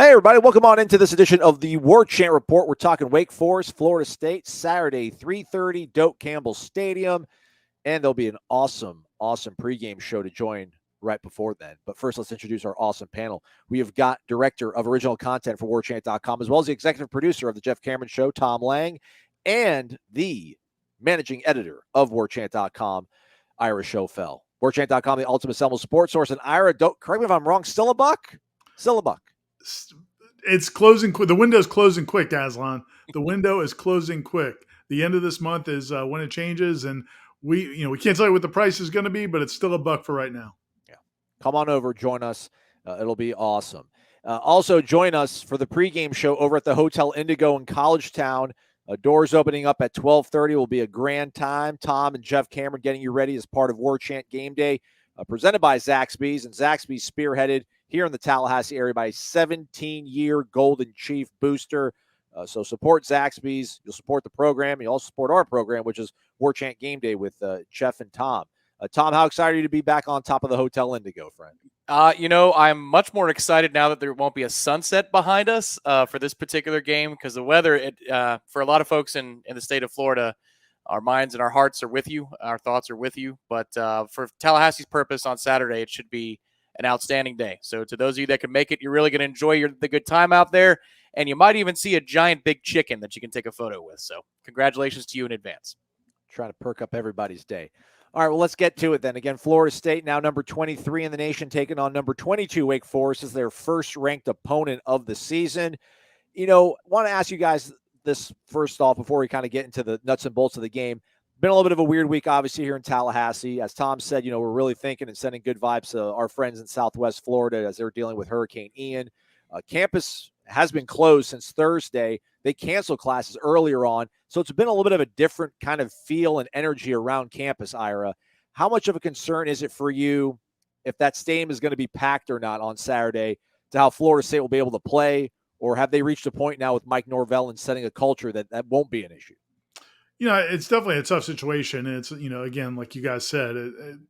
Hey, everybody. Welcome on into this edition of the Warchant Report. We're talking Wake Forest, Florida State, Saturday, 3:30, Doak Campbell Stadium. And there'll be an awesome pregame show to join right before then. But first, let's introduce our awesome panel. We have got director of original content for Warchant.com, as well as the executive producer of the Jeff Cameron Show, Tom Lang, and the managing editor of Warchant.com, Ira Schofel. Warchant.com, the ultimate Seminoles sports source. And Ira, don't correct me if I'm wrong, still a buck? Still a buck. It's closing quick. The window's closing quick, Aslan. The window is closing quick. The end of this month is when it changes, and we can't tell you what the price is going to be, but it's still a buck for right now. Yeah, come on over, join us. It'll be awesome. Also, join us for the pregame show over at the Hotel Indigo in College Town. Doors opening up at 12:30 will be a grand time. Tom and Jeff Cameron getting you ready as part of Warchant Game Day, presented by Zaxby's, and Zaxby's spearheaded here in the Tallahassee area by a 17-year Golden Chief booster. So support Zaxby's. You'll support the program. You'll also support our program, which is Warchant Game Day with Jeff and Tom. Tom, how excited are you to be back on top of the Hotel Indigo, friend? I'm much more excited now that there won't be a sunset behind us for this particular game, because the weather, for a lot of folks in the state of Florida, our minds and our hearts are with you. Our thoughts are with you. But for Tallahassee's purpose on Saturday, it should be an outstanding day. So to those of you that can make it, you're really going to enjoy the good time out there. And you might even see a giant big chicken that you can take a photo with. So congratulations to you in advance. Trying to perk up everybody's day. All right, well, let's get to it then. Again, Florida State, now number 23 in the nation, taking on number 22 Wake Forest as their first-ranked opponent of the season. Want to ask you guys this first off before we kind of get into the nuts and bolts of the game. Been a little bit of a weird week, obviously, here in Tallahassee. As Tom said, we're really thinking and sending good vibes to our friends in Southwest Florida as they're dealing with Hurricane Ian. Campus has been closed since Thursday. They canceled classes earlier on. So it's been a little bit of a different kind of feel and energy around campus, Ira. How much of a concern is it for you if that stadium is going to be packed or not on Saturday, to how Florida State will be able to play? Or have they reached a point now with Mike Norvell and setting a culture that won't be an issue? It's definitely a tough situation. And it's, again, like you guys said,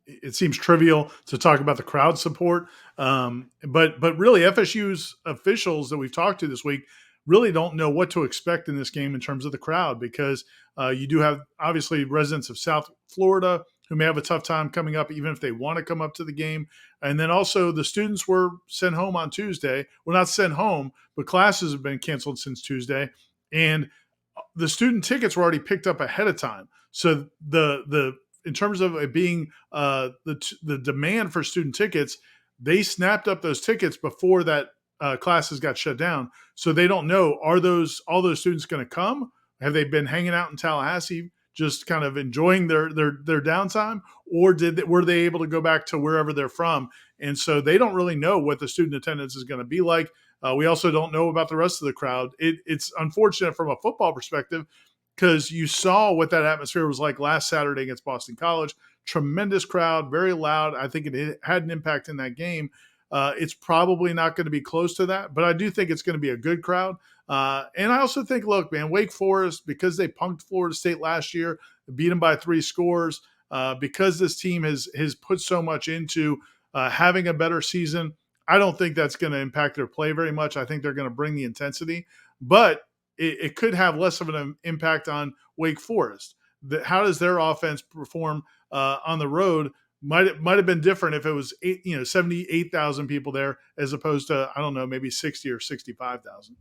it seems trivial to talk about the crowd support. But really FSU's officials that we've talked to this week really don't know what to expect in this game in terms of the crowd, because you do have obviously residents of South Florida who may have a tough time coming up, even if they want to come up to the game. And then also the students were sent home on Tuesday. Well, not sent home, but classes have been canceled since Tuesday. And the student tickets were already picked up ahead of time. So the in terms of it being the demand for student tickets, they snapped up those tickets before that classes got shut down. So they don't know, are all those students going to come? Have they been hanging out in Tallahassee, just kind of enjoying their downtime, or were they able to go back to wherever they're from? And so they don't really know what the student attendance is going to be like. We also don't know about the rest of the crowd. It's unfortunate from a football perspective, because you saw what that atmosphere was like last Saturday against Boston College. Tremendous crowd, very loud. I think it had an impact in that game. It's probably not going to be close to that, but I do think it's going to be a good crowd. And I also think, look, man, Wake Forest, because they punked Florida State last year, beat them by 3 scores, because this team has put so much into having a better season, I don't think that's going to impact their play very much. I think they're going to bring the intensity, but it could have less of an impact on Wake Forest. How does their offense perform on the road? Might have been different if it was 78,000 people there as opposed to, I don't know, maybe 60 or 65,000.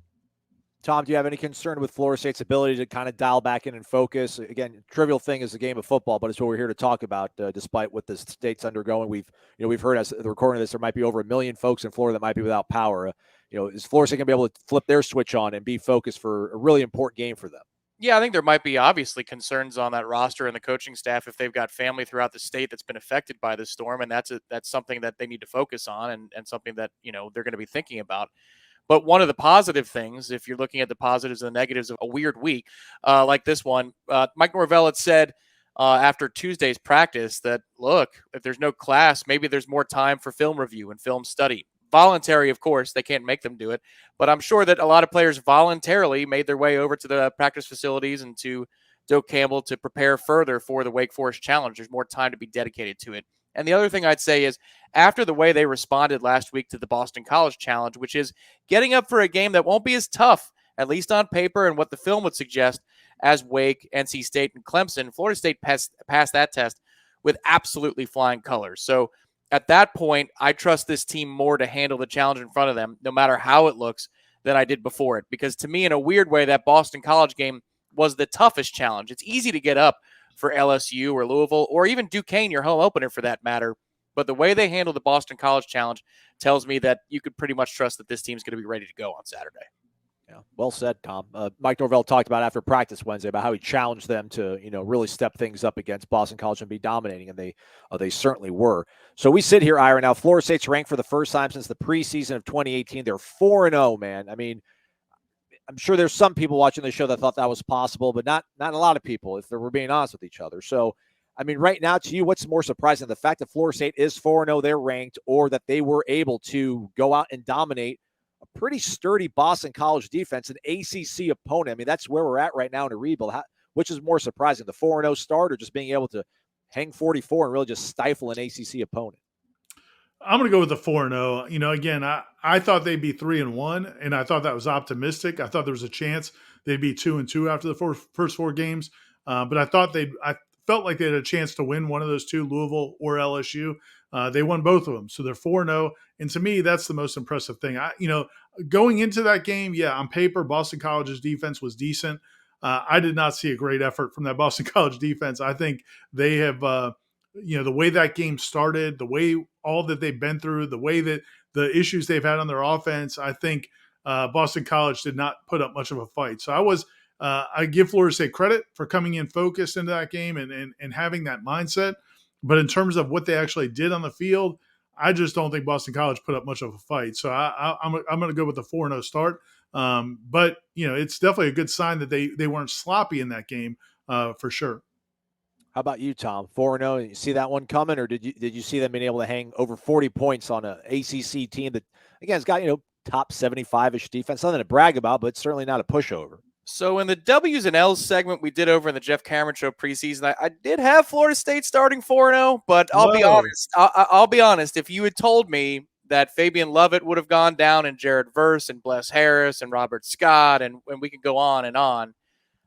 Tom, do you have any concern with Florida State's ability to kind of dial back in and focus? Again, trivial thing is the game of football, but it's what we're here to talk about. Despite what the state's undergoing, we've heard as the recording of this, there might be over 1 million folks in Florida that might be without power. Is Florida State going to be able to flip their switch on and be focused for a really important game for them? Yeah, I think there might be obviously concerns on that roster and the coaching staff if they've got family throughout the state that's been affected by this storm, and that's something that they need to focus on and something that they're going to be thinking about. But one of the positive things, if you're looking at the positives and the negatives of a weird week like this one, Mike Norvell had said after Tuesday's practice that, look, if there's no class, maybe there's more time for film review and film study. Voluntary, of course, they can't make them do it. But I'm sure that a lot of players voluntarily made their way over to the practice facilities and to Doak Campbell to prepare further for the Wake Forest Challenge. There's more time to be dedicated to it. And the other thing I'd say is after the way they responded last week to the Boston College Challenge, which is getting up for a game that won't be as tough, at least on paper and what the film would suggest, as Wake, NC State, and Clemson, Florida State passed that test with absolutely flying colors. So at that point, I trust this team more to handle the challenge in front of them, no matter how it looks, than I did before it. Because to me, in a weird way, that Boston College game was the toughest challenge. It's easy to get up for LSU or Louisville or even Duquesne, your home opener for that matter. But the way they handle the Boston College Challenge tells me that you could pretty much trust that this team's going to be ready to go on Saturday. Yeah, well said, Tom. Mike Norvell talked about after practice Wednesday about how he challenged them to, really step things up against Boston College and be dominating, and they certainly were. So we sit here, Ira. Now Florida State's ranked for the first time since the preseason of 2018. They're 4-0, man. I mean, I'm sure there's some people watching the show that thought that was possible, but not a lot of people, if we're being honest with each other. So, I mean, right now, to you, what's more surprising, the fact that Florida State is 4-0, they're ranked, or that they were able to go out and dominate a pretty sturdy Boston College defense, an ACC opponent? I mean, that's where we're at right now in a rebuild. Which is more surprising, the 4-0 start or just being able to hang 44 and really just stifle an ACC opponent? I'm going to go with the 4-0. Again, I thought they'd be 3-1, and I thought that was optimistic. I thought there was a chance they'd be 2-2 after the first four games. But I felt like they had a chance to win one of those two, Louisville or LSU. They won both of them. So they're 4-0. And to me, that's the most impressive thing. Going into that game, on paper, Boston College's defense was decent. I did not see a great effort from that Boston College defense. I think they have, the way that game started, the way all that they've been through, the way that the issues they've had on their offense, I think Boston College did not put up much of a fight. So I give Florida State credit for coming in focused into that game and having that mindset. But in terms of what they actually did on the field, I just don't think Boston College put up much of a fight. So I'm going to go with the 4-0 start. But it's definitely a good sign that they weren't sloppy in that game for sure. How about you, Tom? 4-0. You see that one coming, or did you see them being able to hang over 40 points on an ACC team that, again, has got top 75-ish defense? Something to brag about, but certainly not a pushover. So in the W's and L's segment we did over in the Jeff Cameron Show preseason, I did have Florida State starting 4-0, but I'll be honest. I'll be honest. If you had told me that Fabian Lovett would have gone down and Jared Verse and Bless Harris and Robert Scott and we could go on and on,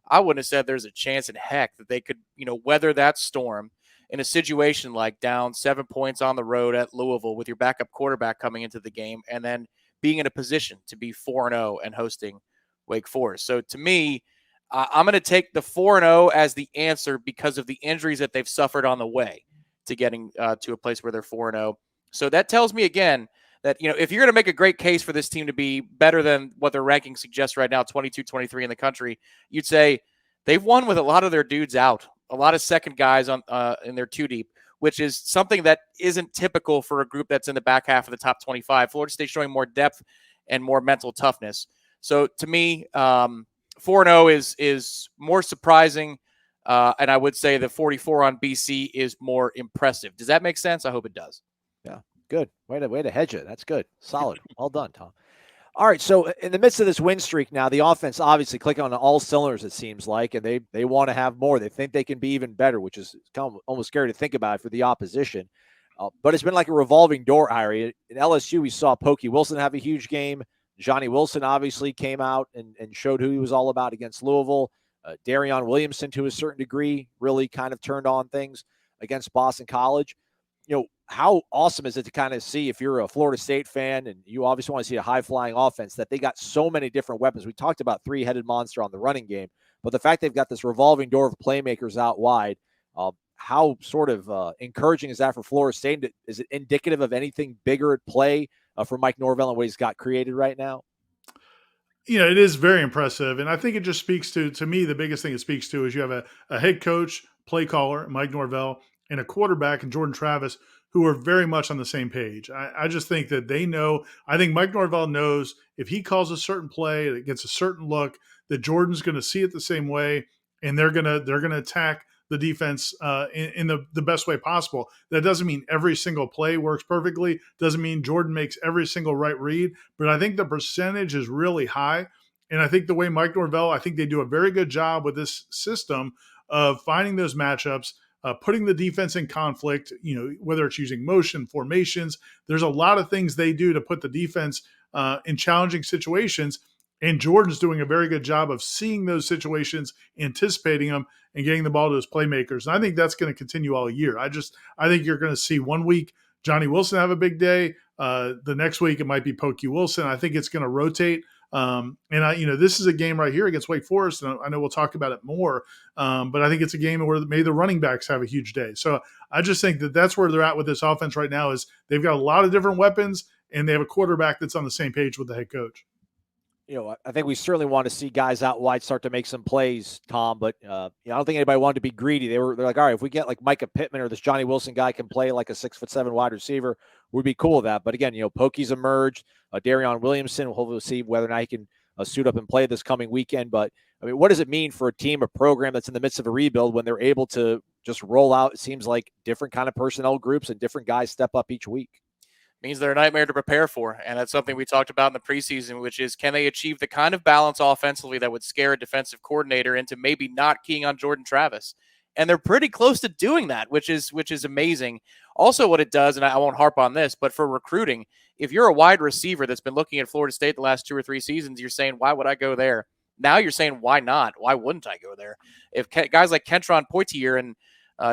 I wouldn't have said there's a chance in heck that they could, weather that storm in a situation like down 7 points on the road at Louisville with your backup quarterback coming into the game and then being in a position to be 4-0 and hosting Wake Forest. So to me, I'm going to take the 4-0 as the answer because of the injuries that they've suffered on the way to getting to a place where they're 4-0. So that tells me again that, if you're going to make a great case for this team to be better than what their ranking suggests right now, 22-23 in the country, you'd say they've won with a lot of their dudes out, a lot of second guys on in their two deep, which is something that isn't typical for a group that's in the back half of the top 25. Florida State showing more depth and more mental toughness. So to me, 4-0 is more surprising, and I would say the 44 on BC is more impressive. Does that make sense? I hope it does. Yeah, good. Way to hedge it. That's good. Solid. Well done, Tom. All right, so in the midst of this win streak now, the offense obviously clicking on all cylinders, it seems like, and they want to have more. They think they can be even better, which is kind of almost scary to think about for the opposition. But it's been like a revolving door, Irie. In LSU, we saw Pokey Wilson have a huge game. Johnny Wilson obviously came out and showed who he was all about against Louisville. Darion Williamson, to a certain degree, really kind of turned on things against Boston College. How awesome is it to kind of see, if you're a Florida State fan and you obviously want to see a high-flying offense, that they got so many different weapons. We talked about three-headed monster on the running game, but the fact they've got this revolving door of playmakers out wide, how sort of encouraging is that for Florida State? Is it indicative of anything bigger at play for Mike Norvell and what he's got created right now? It is very impressive. And I think it just speaks to me, the biggest thing it speaks to is you have a head coach, play caller, Mike Norvell, and a quarterback in Jordan Travis, who are very much on the same page. I just think that they know. I think Mike Norvell knows if he calls a certain play, it gets a certain look, that Jordan's going to see it the same way, and they're going to attack the defense in the best way possible. That doesn't mean every single play works perfectly. Doesn't mean Jordan makes every single right read. But I think the percentage is really high. And I think the way Mike Norvell, I think they do a very good job with this system of finding those matchups, putting the defense in conflict, whether it's using motion, formations. There's a lot of things they do to put the defense in challenging situations. And Jordan's doing a very good job of seeing those situations, anticipating them, and getting the ball to his playmakers. And I think that's going to continue all year. I think you're going to see one week Johnny Wilson have a big day. The next week it might be Pokey Wilson. I think it's going to rotate. This is a game right here against Wake Forest, and I know we'll talk about it more. But I think it's a game where maybe the running backs have a huge day. So I just think that's where they're at with this offense right now. Is they've got a lot of different weapons, and they have a quarterback that's on the same page with the head coach. I think we certainly want to see guys out wide start to make some plays, Tom. But I don't think anybody wanted to be greedy. They're like, all right, if we get like Micah Pittman or this Johnny Wilson guy can play like a 6'7" wide receiver, we'd be cool with that. But again, Pokey's emerged. Darion Williamson, we'll hopefully see whether or not he can suit up and play this coming weekend. But I mean, what does it mean for a team, a program that's in the midst of a rebuild when they're able to just roll out? It seems like different kind of personnel groups and different guys step up each week. Means they're a nightmare to prepare for. And that's something we talked about in the preseason, which is, can they achieve the kind of balance offensively that would scare a defensive coordinator into maybe not keying on Jordan Travis? And they're pretty close to doing that, which is amazing. Also what it does, and I won't harp on this, but for recruiting, if you're a wide receiver that's been looking at Florida State the last 2 or 3 seasons, you're saying, why would I go there? Now you're saying, why not? Why wouldn't I go there? If guys like Kentron Poitier and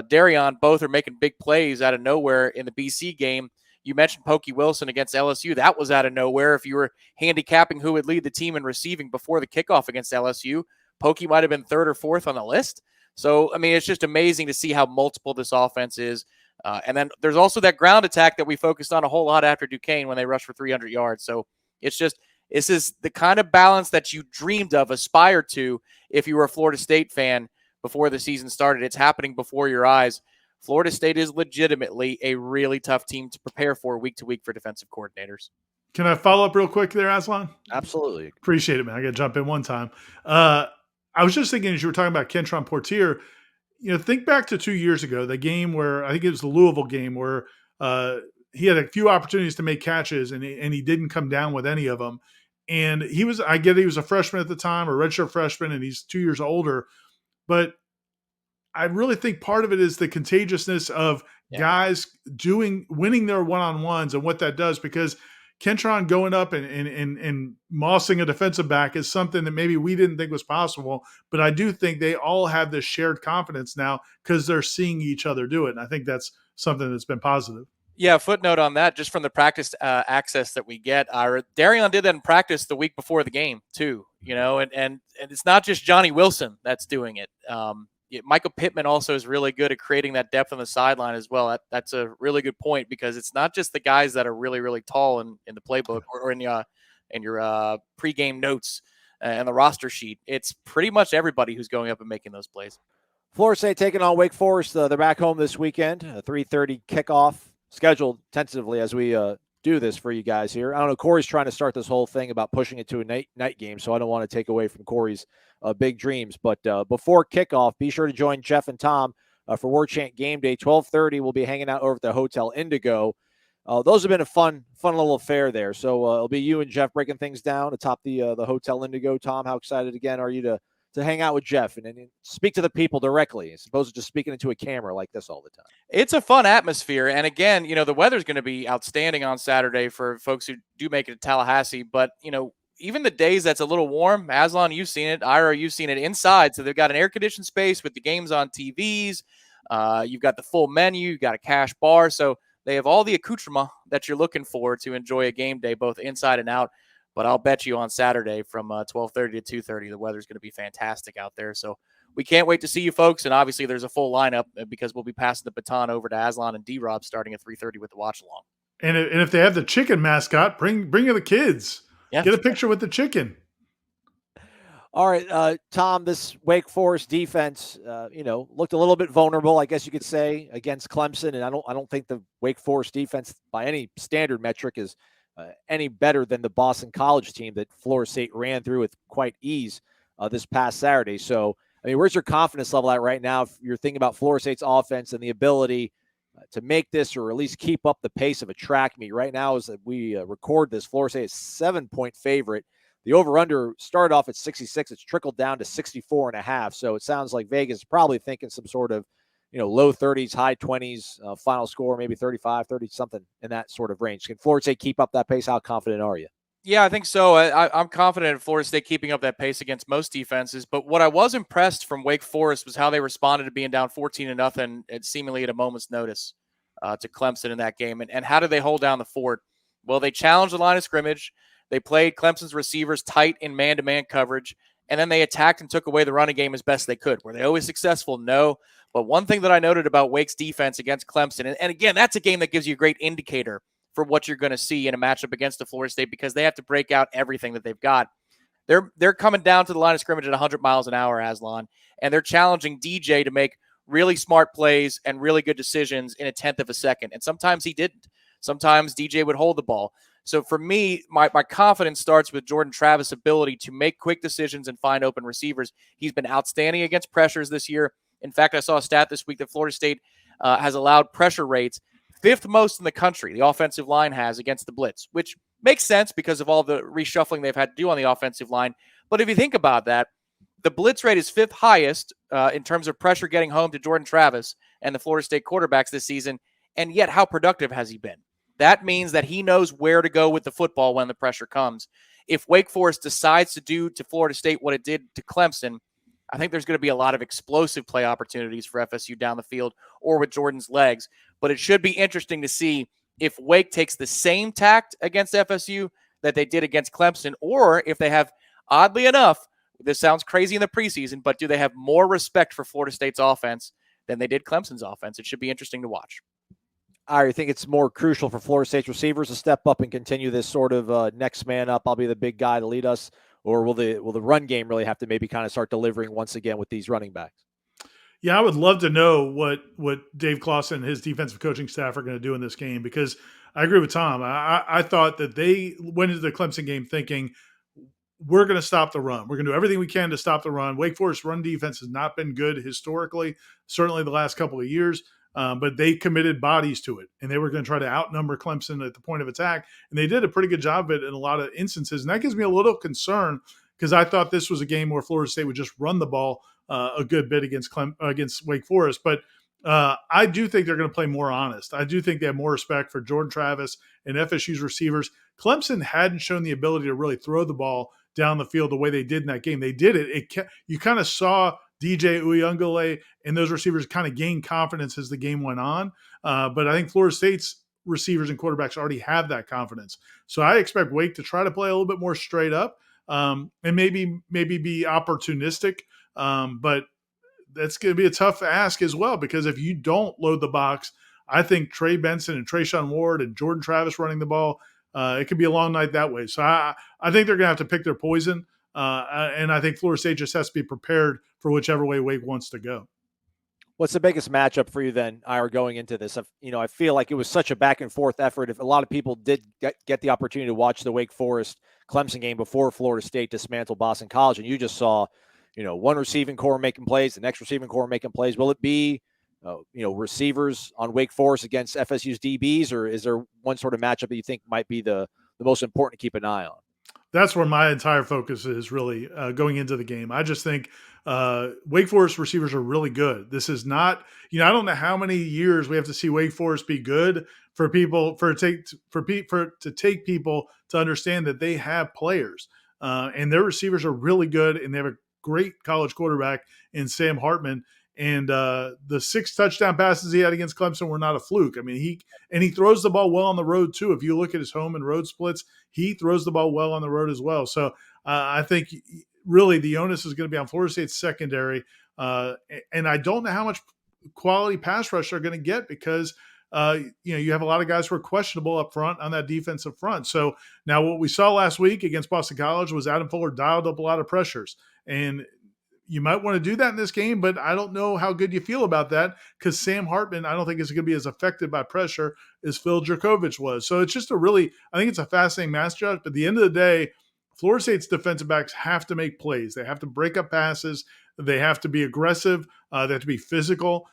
Darion both are making big plays out of nowhere in the BC game. You mentioned Pokey Wilson against LSU. That was out of nowhere. If you were handicapping who would lead the team in receiving before the kickoff against LSU, Pokey might have been 3rd or 4th on the list. So, I mean, it's just amazing to see how multiple this offense is. And then there's also that ground attack that we focused on a whole lot after Duquesne when they rushed for 300 yards. So this is the kind of balance that you dreamed of, aspired to if you were a Florida State fan before the season started. It's happening before your eyes. Florida State is legitimately a really tough team to prepare for week to week for defensive coordinators. Can I follow up real quick there, Aslan? Absolutely. Appreciate it, man. I got to jump in one time. I was just thinking as you were talking about Kentron Poitier, think back to 2 years ago, the game where I think it was the Louisville game where he had a few opportunities to make catches and he didn't come down with any of them. And he was a freshman at the time, or redshirt freshman, and he's 2 years older. But I really think part of it is the contagiousness of guys winning their one-on-ones and what that does, because Kentron going up and mossing a defensive back is something that maybe we didn't think was possible. But I do think they all have this shared confidence now because they're seeing each other do it. And I think that's something that's been positive. Yeah, footnote on that, just from the practice access that we get, Darion did that in practice the week before the game too, and it's not just Johnny Wilson that's doing it. Michael Pittman also is really good at creating that depth on the sideline as well. That's a really good point, because it's not just the guys that are really, really tall in the playbook or in your pregame notes and the roster sheet. It's pretty much everybody who's going up and making those plays. Florida State taking on Wake Forest. They're back home this weekend. A 3:30 kickoff scheduled tentatively as we do this for you guys here. I don't know. Corey's trying to start this whole thing about pushing it to a night game, so I don't want to take away from Corey's big dreams. But before kickoff, be sure to join Jeff and Tom for Warchant Game Day. 12:30, we'll be hanging out over at the Hotel Indigo. Those have been a fun little affair there. So it'll be you and Jeff breaking things down atop the Hotel Indigo. Tom, how excited again are you to hang out with Jeff and speak to the people directly, as opposed to just speaking into a camera like this all the time? It's a fun atmosphere. And again, the weather's going to be outstanding on Saturday for folks who do make it to Tallahassee. But, even the days that's a little warm, Aslan, you've seen it. Ira, you've seen it inside. So they've got an air-conditioned space with the games on TVs. You've got the full menu. You've got a cash bar. So they have all the accoutrement that you're looking for to enjoy a game day, both inside and out. But I'll bet you on Saturday from 12:30 to 2:30, the weather's going to be fantastic out there. So we can't wait to see you folks. And obviously there's a full lineup because we'll be passing the baton over to Aslan and D-Rob starting at 3:30 with the watch along. And if they have the chicken mascot, bring the kids. Yeah. Get a picture with the chicken. All right, Tom, this Wake Forest defense, looked a little bit vulnerable, I guess you could say, against Clemson. And I don't think the Wake Forest defense by any standard metric is any better than the Boston College team that Florida State ran through with quite ease this past Saturday. So, I mean, where's your confidence level at right now if you're thinking about Florida State's offense and the ability to make this or at least keep up the pace of a track meet? Right now, as we record this, Florida State is 7-point favorite. The over-under started off at 66. It's trickled down to 64.5. So it sounds like Vegas is probably thinking some sort of low 30s, high 20s, final score, maybe 35, 30 something in that sort of range. Can Florida State keep up that pace? How confident are you? Yeah, I think so. I'm confident in Florida State keeping up that pace against most defenses. But what I was impressed from Wake Forest was how they responded to being down 14-0 and seemingly at a moment's notice to Clemson in that game. And how did they hold down the fort? Well, they challenged the line of scrimmage. They played Clemson's receivers tight in man-to-man coverage. And then they attacked and took away the running game as best they could. Were they always successful? No. But one thing that I noted about Wake's defense against Clemson, and again, that's a game that gives you a great indicator for what you're going to see in a matchup against the Florida State, because they have to break out everything that they've got. They're coming down to the line of scrimmage at 100 miles an hour, Aslan, and they're challenging DJ to make really smart plays and really good decisions in a tenth of a second. And sometimes he didn't. Sometimes DJ would hold the ball. So for me, my confidence starts with Jordan Travis' ability to make quick decisions and find open receivers. He's been outstanding against pressures this year. In fact, I saw a stat this week that Florida State has allowed pressure rates fifth most in the country. The offensive line has against the blitz, which makes sense because of all the reshuffling they've had to do on the offensive line. But if you think about that, the blitz rate is fifth highest in terms of pressure getting home to Jordan Travis and the Florida State quarterbacks this season. And yet, how productive has he been? That means that he knows where to go with the football when the pressure comes. If Wake Forest decides to do to Florida State what it did to Clemson, I think there's going to be a lot of explosive play opportunities for FSU down the field or with Jordan's legs. But it should be interesting to see if Wake takes the same tact against FSU that they did against Clemson, or if they have, oddly enough, this sounds crazy in the preseason, but do they have more respect for Florida State's offense than they did Clemson's offense? It should be interesting to watch. I think it's more crucial for Florida State's receivers to step up and continue this sort of next man up. I'll be the big guy to lead us. Or will the run game really have to maybe kind of start delivering once again with these running backs? Yeah, I would love to know what Dave Clawson and his defensive coaching staff are going to do in this game, because I agree with Tom. I thought that they went into the Clemson game thinking, we're going to stop the run. We're going to do everything we can to stop the run. Wake Forest run defense has not been good historically, certainly the last couple of years, but they committed bodies to it, and they were going to try to outnumber Clemson at the point of attack, and they did a pretty good job of it in a lot of instances. And that gives me a little concern, because I thought this was a game where Florida State would just run the ball a good bit against Wake Forest. But I do think they're going to play more honest. I do think they have more respect for Jordan Travis and FSU's receivers. Clemson hadn't shown the ability to really throw the ball down the field the way they did in that game. They did it. You kind of saw DJ Uyunglele and those receivers kind of gain confidence as the game went on. But I think Florida State's receivers and quarterbacks already have that confidence. So I expect Wake to try to play a little bit more straight up, and maybe be opportunistic. But that's going to be a tough ask as well, because if you don't load the box, I think Trey Benson and Trayshawn Ward and Jordan Travis running the ball, it could be a long night that way. So I think they're going to have to pick their poison. And I think Florida State just has to be prepared for whichever way Wake wants to go. What's the biggest matchup for you then, Ira, going into this? I feel like it was such a back and forth effort. If a lot of people did get the opportunity to watch the Wake Forest Clemson game before Florida State dismantled Boston College, and you just saw, one receiving core making plays, the next receiving core making plays. Will it be, receivers on Wake Forest against FSU's DBs, or is there one sort of matchup that you think might be the most important to keep an eye on? That's where my entire focus is really going into the game. I just think Wake Forest receivers are really good. This is not, I don't know how many years we have to see Wake Forest be good to take people to understand that they have players, and their receivers are really good, and they have a great college quarterback in Sam Hartman. And the 6 touchdown passes he had against Clemson were not a fluke. I mean, he throws the ball well on the road too. If you look at his home and road splits, he throws the ball well on the road as well. So I think really the onus is going to be on Florida State's secondary. And I don't know how much quality pass rush they're going to get, because you have a lot of guys who are questionable up front on that defensive front. So now what we saw last week against Boston College was Adam Fuller dialed up a lot of pressures, and you might want to do that in this game, but I don't know how good you feel about that, because Sam Hartman, I don't think is going to be as affected by pressure as Phil Jerkovich was. So it's just I think it's a fascinating matchup. But at the end of the day, Florida State's defensive backs have to make plays. They have to break up passes. They have to be aggressive. They have to be physical,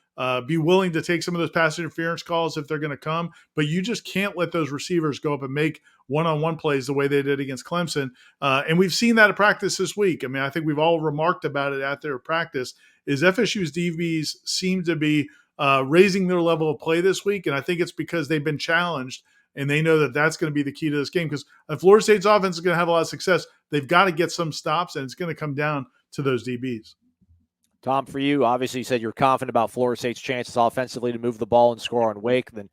be willing to take some of those pass interference calls if they're going to come. But you just can't let those receivers go up and make one-on-one plays the way they did against Clemson. And we've seen that at practice this week. I mean, I think we've all remarked about it out there at practice, is FSU's DBs seem to be raising their level of play this week. And I think it's because they've been challenged and they know that that's going to be the key to this game, because if Florida State's offense is going to have a lot of success, they've got to get some stops, and it's going to come down to those DBs. Tom, for you, obviously you said you're confident about Florida State's chances offensively to move the ball and score on Wake. Then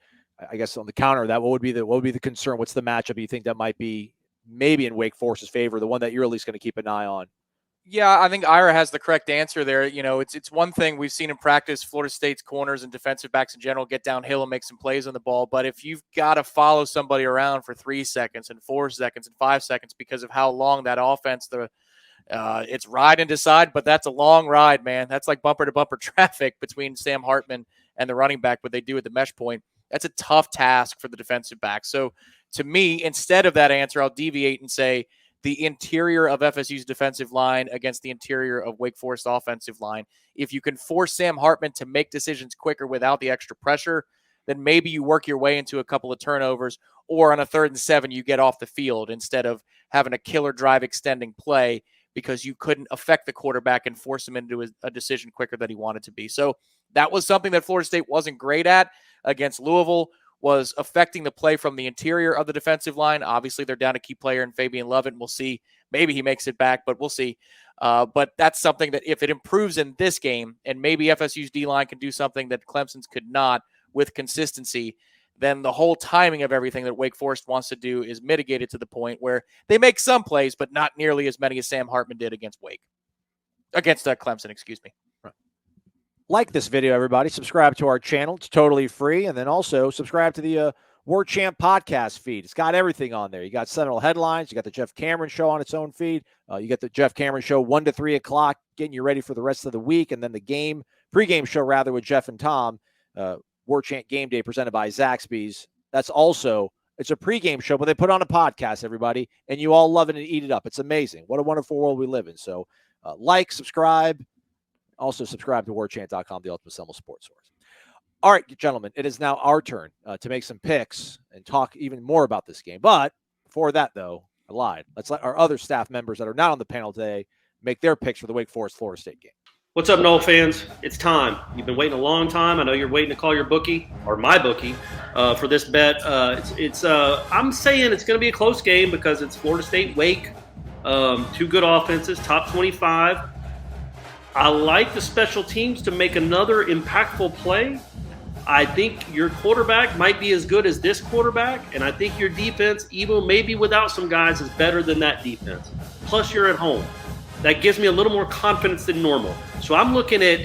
I guess on the counter of that, what would be the concern? What's the matchup you think that might be maybe in Wake Forest's favor, the one that you're at least going to keep an eye on? Yeah, I think Ira has the correct answer there. You know, it's one thing we've seen in practice, Florida State's corners and defensive backs in general get downhill and make some plays on the ball. But if you've got to follow somebody around for 3 seconds and 4 seconds and 5 seconds because of how long that offense, it's ride and decide, but that's a long ride, man. That's like bumper to bumper traffic between Sam Hartman and the running back, what they do at the mesh point. That's a tough task for the defensive back. So to me, instead of that answer, I'll deviate and say the interior of FSU's defensive line against the interior of Wake Forest offensive line. If you can force Sam Hartman to make decisions quicker without the extra pressure, then maybe you work your way into a couple of turnovers, or on a 3rd and 7, you get off the field instead of having a killer drive extending play because you couldn't affect the quarterback and force him into a decision quicker than he wanted to be. So that was something that Florida State wasn't great at against Louisville, was affecting the play from the interior of the defensive line. Obviously, they're down a key player in Fabian Lovett, and we'll see. Maybe he makes it back, but we'll see. But that's something that if it improves in this game, and maybe FSU's D-line can do something that Clemson's could not with consistency, then the whole timing of everything that Wake Forest wants to do is mitigated to the point where they make some plays, but not nearly as many as Sam Hartman did against Clemson, excuse me. Like this video, everybody. Subscribe to our channel. It's totally free. And then also subscribe to the Warchant podcast feed. It's got everything on there. You got Seminole headlines. You got the Jeff Cameron show on its own feed. You got the Jeff Cameron show 1 to 3 o'clock, getting you ready for the rest of the week. And then the pregame show rather with Jeff and Tom, Warchant Game Day presented by Zaxby's. That's also, it's a pregame show, but they put on a podcast, everybody, and you all love it and eat it up. It's amazing. What a wonderful world we live in. So subscribe. Also, subscribe to warchant.com, the ultimate Seminole sports source. All right, gentlemen, it is now our turn to make some picks and talk even more about this game. But before that, though, I lied. Let's let our other staff members that are not on the panel today make their picks for the Wake Forest-Florida State game. What's up, Nole fans? It's time. You've been waiting a long time. I know you're waiting to call your bookie, or my bookie, for this bet. I'm saying it's going to be a close game because it's Florida State-Wake. 2 good offenses, top 25. I like the special teams to make another impactful play. I think your quarterback might be as good as this quarterback, and I think your defense, even maybe without some guys, is better than that defense. Plus, you're at home. That gives me a little more confidence than normal. So I'm looking at,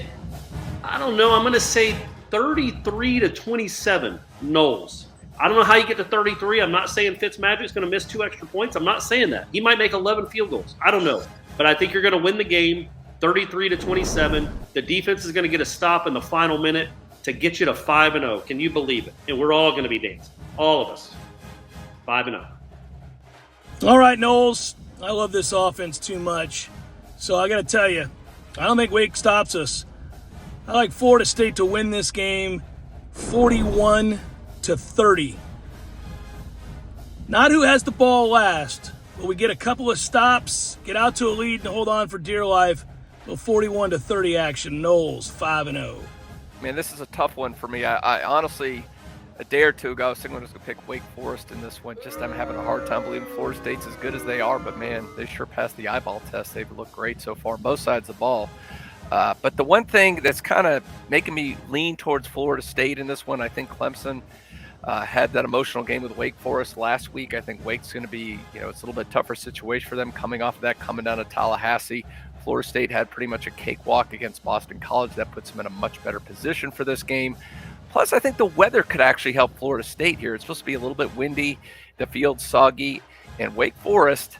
I'm going to say 33-27 Noles. I don't know how you get to 33. I'm not saying Fitzmagic's going to miss 2 extra points. I'm not saying that. He might make 11 field goals. I don't know. But I think you're going to win the game 33-27. The defense is going to get a stop in the final minute to get you to 5-0. Can you believe it? And we're all going to be dancing. All of us. 5-0. All right, Noles. I love this offense too much. So I got to tell you, I don't think Wake stops us. I like Florida State to win this game 41-30. Not who has the ball last, but we get a couple of stops, get out to a lead, and hold on for dear life. 41-30 action. Noles 5-0. Man, this is a tough one for me. I honestly, a day or two ago, I was thinking I was going to pick Wake Forest in this one. Just I'm having a hard time believing Florida State's as good as they are. But, man, they sure passed the eyeball test. They've looked great so far on both sides of the ball. But the one thing that's kind of making me lean towards Florida State in this one, I think Clemson had that emotional game with Wake Forest last week. I think Wake's going to be, it's a little bit tougher situation for them coming off of that, coming down to Tallahassee. Florida State had pretty much a cakewalk against Boston College. That puts them in a much better position for this game. Plus, I think the weather could actually help Florida State here. It's supposed to be a little bit windy, the field's soggy, and Wake Forest,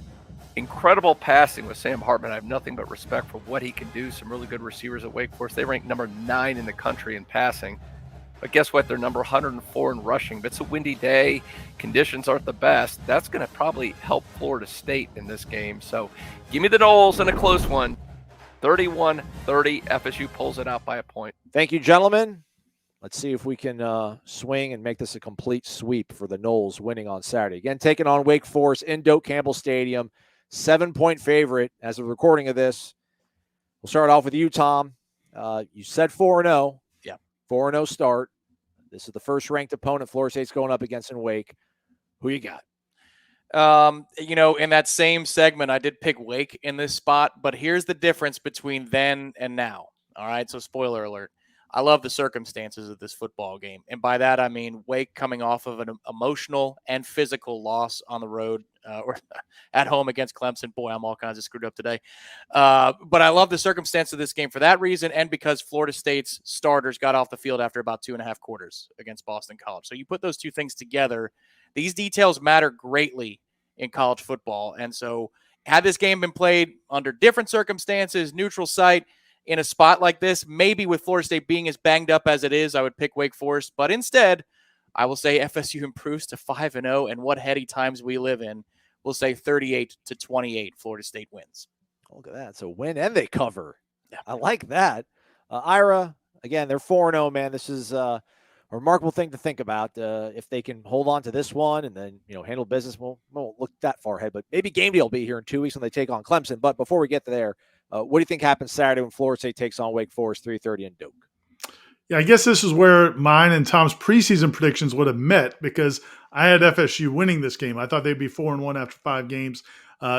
incredible passing with Sam Hartman. I have nothing but respect for what he can do. Some really good receivers at Wake Forest. They rank number 9 in the country in passing. But guess what? They're number 104 in rushing. But it's a windy day. Conditions aren't the best. That's going to probably help Florida State in this game. So give me the Noles in a close one. 31-30. FSU pulls it out by a point. Thank you, gentlemen. Let's see if we can swing and make this a complete sweep for the Noles winning on Saturday. Again, taking on Wake Forest in Doak Campbell Stadium. 7-point favorite as of recording of this. We'll start off with you, Tom. You said 4-0. Yeah. 4-0 start. This is the first ranked opponent Florida State's going up against in Wake. Who you got? In that same segment, I did pick Wake in this spot, but here's the difference between then and now. All right. So spoiler alert. I love the circumstances of this football game. And by that, I mean Wake coming off of an emotional and physical loss on the road or at home against Clemson. Boy, I'm all kinds of screwed up today. But I love the circumstance of this game for that reason and because Florida State's starters got off the field after about 2.5 quarters against Boston College. So you put those two things together, these details matter greatly in college football. And so had this game been played under different circumstances, neutral site, in a spot like this, maybe with Florida State being as banged up as it is, I would pick Wake Forest. But instead, I will say FSU improves to 5-0, and what heady times we live in. We'll say 38-28, Florida State wins. Look at that. So win and they cover. Yeah. I like that. Ira, again, they're 4-0, man. This is a remarkable thing to think about. If they can hold on to this one and then, handle business, we won't look that far ahead. But maybe game day will be here in 2 weeks when they take on Clemson. But before we get there, what do you think happens Saturday when Florida State takes on Wake Forest 3:30 in Duke? Yeah, I guess this is where mine and Tom's preseason predictions would have met because I had FSU winning this game. I thought they'd be 4-1 after 5 games,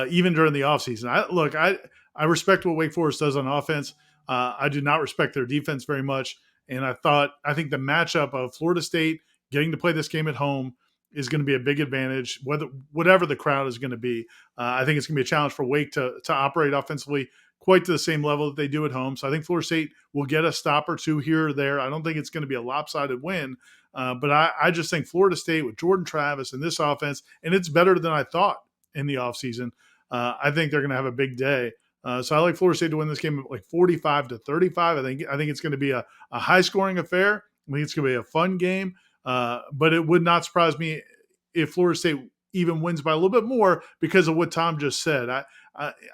even during the offseason. I respect what Wake Forest does on offense. I do not respect their defense very much. And I think the matchup of Florida State getting to play this game at home is going to be a big advantage, whatever the crowd is going to be. I think it's going to be a challenge for Wake to operate offensively quite to the same level that they do at home. So I think Florida State will get a stop or two here or there. I don't think it's going to be a lopsided win, but I just think Florida State with Jordan Travis and this offense, and it's better than I thought in the offseason. I think they're going to have a big day. So I like Florida State to win this game like 45-35. I think it's going to be a high-scoring affair. I think it's going to be a fun game, but it would not surprise me if Florida State even wins by a little bit more because of what Tom just said.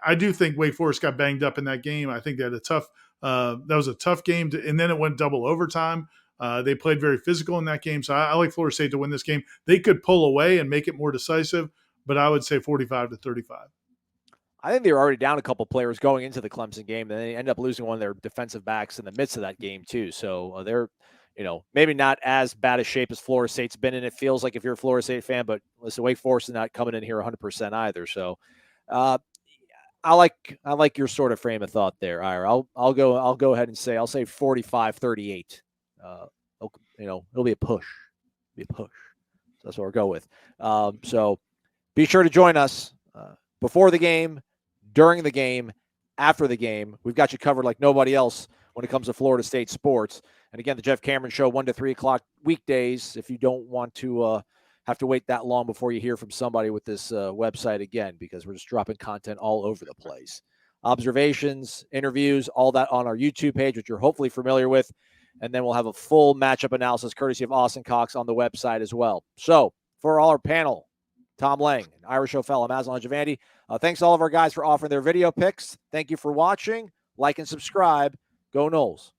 I do think Wake Forest got banged up in that game. I think they had that was a tough game, and then it went double overtime. They played very physical in that game, so I like Florida State to win this game. They could pull away and make it more decisive, but I would say 45-35. I think they were already down a couple players going into the Clemson game, and they end up losing one of their defensive backs in the midst of that game too. So they're, maybe not as bad a shape as Florida State's been in. It feels like if you're a Florida State fan, but listen, Wake Forest is not coming in here 100% either. So I like your sort of frame of thought there, Ira. I'll go ahead and say 45-38. It'll be a push. So that's what we'll go with. So be sure to join us before the game, during the game, after the game. We've got you covered like nobody else when it comes to Florida State sports. And again, the Jeff Cameron Show, 1 to 3 o'clock weekdays. If you don't want to have to wait that long before you hear from somebody with this website again, because we're just dropping content all over the place. Observations, interviews, all that on our YouTube page, which you're hopefully familiar with. And then we'll have a full matchup analysis courtesy of Austin Cox on the website as well. So for all our panel, Tom Lang, and Ira Schofel, I'm Aslan Javandi. Thanks to all of our guys for offering their video picks. Thank you for watching. Like and subscribe. Go Noles.